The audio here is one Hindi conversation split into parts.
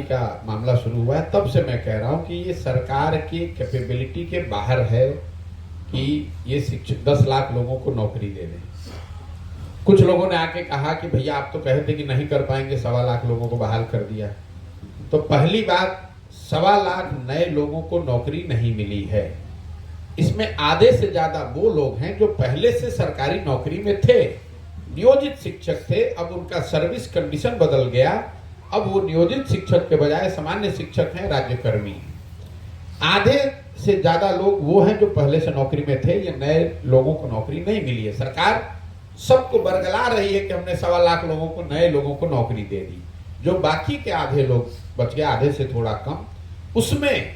का मामला शुरू हुआ है तब से मैं कह रहा हूं कि ये सरकार की कैपेबिलिटी के बाहर है कि ये शिक्षक 10 लाख लोगों को नौकरी दे दें। कुछ लोगों ने आके कहा कि भैया आप तो कहे थे कि नहीं कर पाएंगे, 1.25 लाख लोगों को बहाल कर दिया। तो पहली बात, 1.25 लाख नए लोगों को नौकरी नहीं मिली है। इसमें आधे से ज्यादा वो लोग हैं जो पहले से सरकारी नौकरी में थे, नियोजित शिक्षक थे, अब उनका सर्विस कंडीशन बदल गया, अब वो नियोजित शिक्षक के बजाय सामान्य शिक्षक हैं, राज्यकर्मी। आधे से ज्यादा लोग वो हैं जो पहले से नौकरी में थे, ये नए लोगों को नौकरी नहीं मिली है। सरकार सबको बरगला रही है कि हमने 1.25 लाख लोगों को, नए लोगों को नौकरी दे दी। जो बाकी के आधे लोग बच गए, आधे से थोड़ा कम, उसमें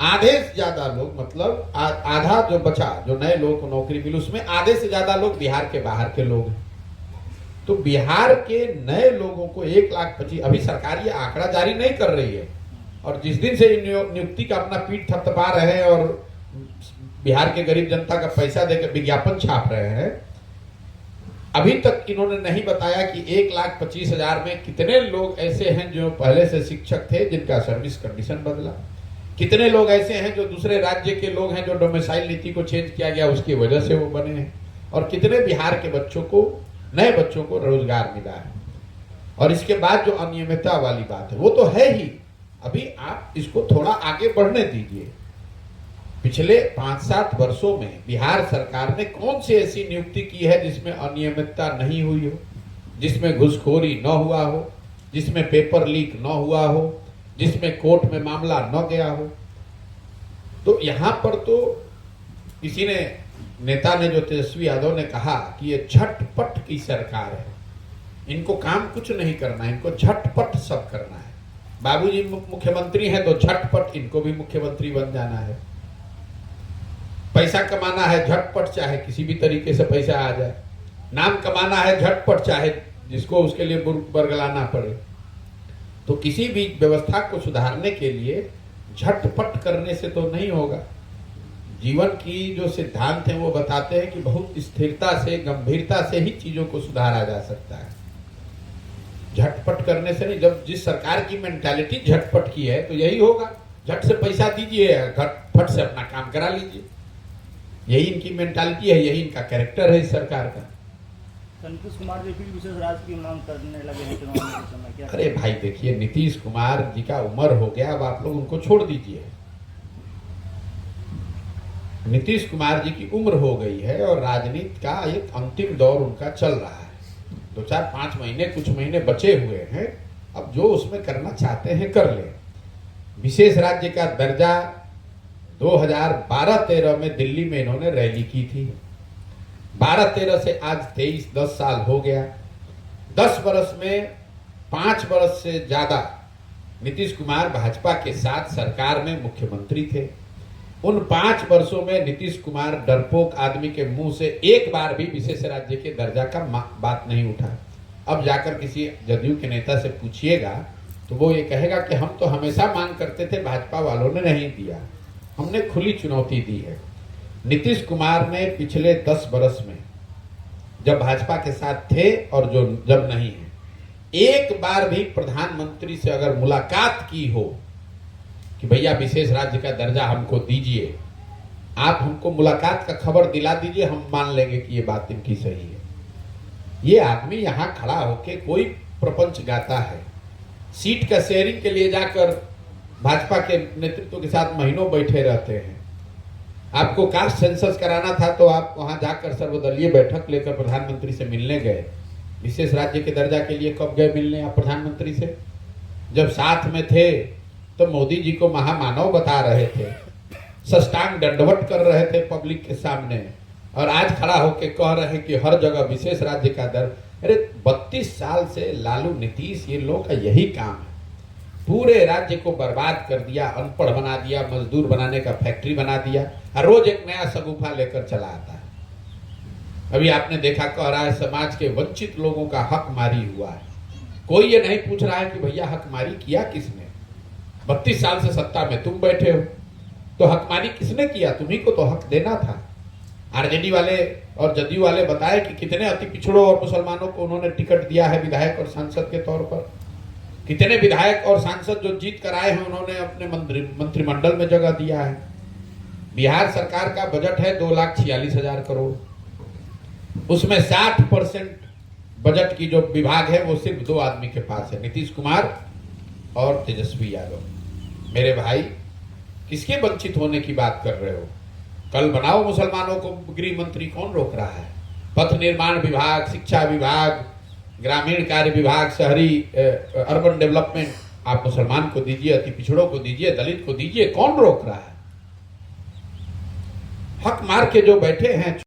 आधे से ज्यादा लोग, मतलब आधा जो बचा, जो नए लोगों को नौकरी मिली, उसमें आधे से ज्यादा लोग बिहार के बाहर के लोग हैं। तो बिहार के नए लोगों को 1,25,000, अभी सरकार ये आंकड़ा जारी नहीं कर रही है, और जिस दिन से नियुक्ति का अपना पीठ थपथपा रहे हैं और बिहार के गरीब जनता का पैसा देकर विज्ञापन छाप रहे हैं, अभी तक इन्होंने नहीं बताया कि 1,25,000 में कितने लोग ऐसे हैं जो पहले से शिक्षक थे जिनका सर्विस कंडीशन बदला, कितने लोग ऐसे हैं जो दूसरे राज्य के लोग हैं जो डोमिसाइल नीति को चेंज किया गया उसकी वजह से वो बने हैं, और कितने बिहार के बच्चों को, नए बच्चों को रोजगार मिला है। और इसके बाद जो अनियमितता वाली बात है वो तो है ही, अभी आप इसको थोड़ा आगे बढ़ने दीजिए। पिछले 5-7 वर्षों में बिहार सरकार ने कौन सी ऐसी नियुक्ति की है जिसमें अनियमितता नहीं हुई हो, जिसमें घुसखोरी न हुआ हो, जिसमें पेपर लीक न हुआ हो, जिसमें कोर्ट में मामला न गया हो। तो यहां पर तो किसी ने, नेता ने, जो तेजस्वी यादव ने कहा कि ये झटपट की सरकार है, इनको काम कुछ नहीं करना है, इनको झटपट सब करना है। बाबूजी मुख्यमंत्री हैं तो झटपट इनको भी मुख्यमंत्री बन जाना है। पैसा कमाना है झटपट, चाहे किसी भी तरीके से पैसा आ जाए। नाम कमाना है झटपट, चाहे जिसको उसके लिए बरगलाना पड़े। तो किसी भी व्यवस्था को सुधारने के लिए झटपट करने से तो नहीं होगा। जीवन की जो सिद्धांत है वो बताते हैं कि बहुत स्थिरता से, गंभीरता से ही चीजों को सुधारा जा सकता है, झटपट करने से नहीं। जब जिस सरकार की मेंटालिटी झटपट की है तो यही होगा, झट से पैसा दीजिए, फट से अपना काम करा लीजिए। यही इनकी मेंटालिटी है, यही इनका कैरेक्टर है इस सरकार का। नीतीश कुमार जी फिर विशेष राज्य की मांग करने लगे हैं चुनाव के समय, क्या? अरे भाई देखिए, नीतीश कुमार जी का उम्र हो गया, अब आप लोग उनको छोड़ दीजिए। नीतीश कुमार जी की उम्र हो गई है और राजनीति का एक अंतिम दौर उनका चल रहा है। 2-4-5 महीने, कुछ महीने बचे हुए हैं, अब जो उसमें करना चाहते हैं कर ले। विशेष राज्य का दर्जा 2012-13 में दिल्ली में इन्होंने रैली की थी। 12-13 से आज 23, 10 साल हो गया। 10 वर्ष में 5 वर्ष से ज्यादा नीतीश कुमार भाजपा के साथ सरकार में मुख्यमंत्री थे। उन 5 वर्षों में नीतीश कुमार डरपोक आदमी के मुंह से एक बार भी विशेष राज्य के दर्जा का बात नहीं उठा। अब जाकर किसी जदयू के नेता से पूछिएगा तो वो ये कहेगा कि हम तो हमेशा मांग करते थे, भाजपा वालों ने नहीं दिया, हमने खुली चुनौती दी है। नीतीश कुमार ने पिछले 10 वर्ष में, जब भाजपा के साथ थे और जो जब नहीं है, एक बार भी प्रधानमंत्री से अगर मुलाकात की हो कि भैया विशेष राज्य का दर्जा हमको दीजिए, आप हमको मुलाकात का खबर दिला दीजिए, हम मान लेंगे कि ये बात इनकी सही है। ये आदमी यहां खड़ा होके कोई प्रपंच गाता है, सीट का शेयरिंग के लिए जाकर भाजपा के नेतृत्व के साथ महीनों बैठे रहते हैं। आपको कास्ट सेंसस कराना था तो आप वहां जाकर सर्वदलीय बैठक लेकर प्रधानमंत्री से मिलने गए। विशेष राज्य के दर्जा के लिए कब गए मिलने आप प्रधानमंत्री से? जब साथ में थे तो मोदी जी को महामानव बता रहे थे, सष्टांग दंडवत कर रहे थे पब्लिक के सामने, और आज खड़ा होकर कह रहे हैं कि हर जगह विशेष राज्य का दर। अरे 32 साल से लालू, नीतीश, ये लोग का यही काम है, पूरे राज्य को बर्बाद कर दिया, अनपढ़ बना दिया, मजदूर बनाने का फैक्ट्री बना दिया, हर रोज एक नया सगुफा लेकर चला आता है। अभी आपने देखा, कह रहा है समाज के वंचित लोगों का हक मारी हुआ है। कोई ये नहीं पूछ रहा है कि भैया हकमारी किया किसने? 32 साल से सत्ता में तुम बैठे हो, तो हकमारी किसने किया? तुम्ही को तो हक देना था। आरजेडी वाले और जदयू वाले बताए कि कितने अति पिछड़ों और मुसलमानों को उन्होंने टिकट दिया है विधायक और सांसद के तौर पर, कितने विधायक और सांसद जो जीत कर आए हैं उन्होंने अपने मंत्रिमंडल में जगह दिया है। बिहार सरकार का बजट है 2,46,000 करोड़, उसमें 60% बजट की जो विभाग है वो सिर्फ 2 आदमी के पास है, नीतीश कुमार और तेजस्वी यादव। मेरे भाई, किसके वंचित होने की बात कर रहे हो? कल बनाओ मुसलमानों को गृह मंत्री, कौन रोक रहा है? पथ निर्माण विभाग, शिक्षा विभाग, ग्रामीण कार्य विभाग, शहरी अर्बन डेवलपमेंट आप मुसलमान को दीजिए, अति पिछड़ों को दीजिए, दलित को दीजिए, कौन रोक रहा है? हक मार के जो बैठे हैं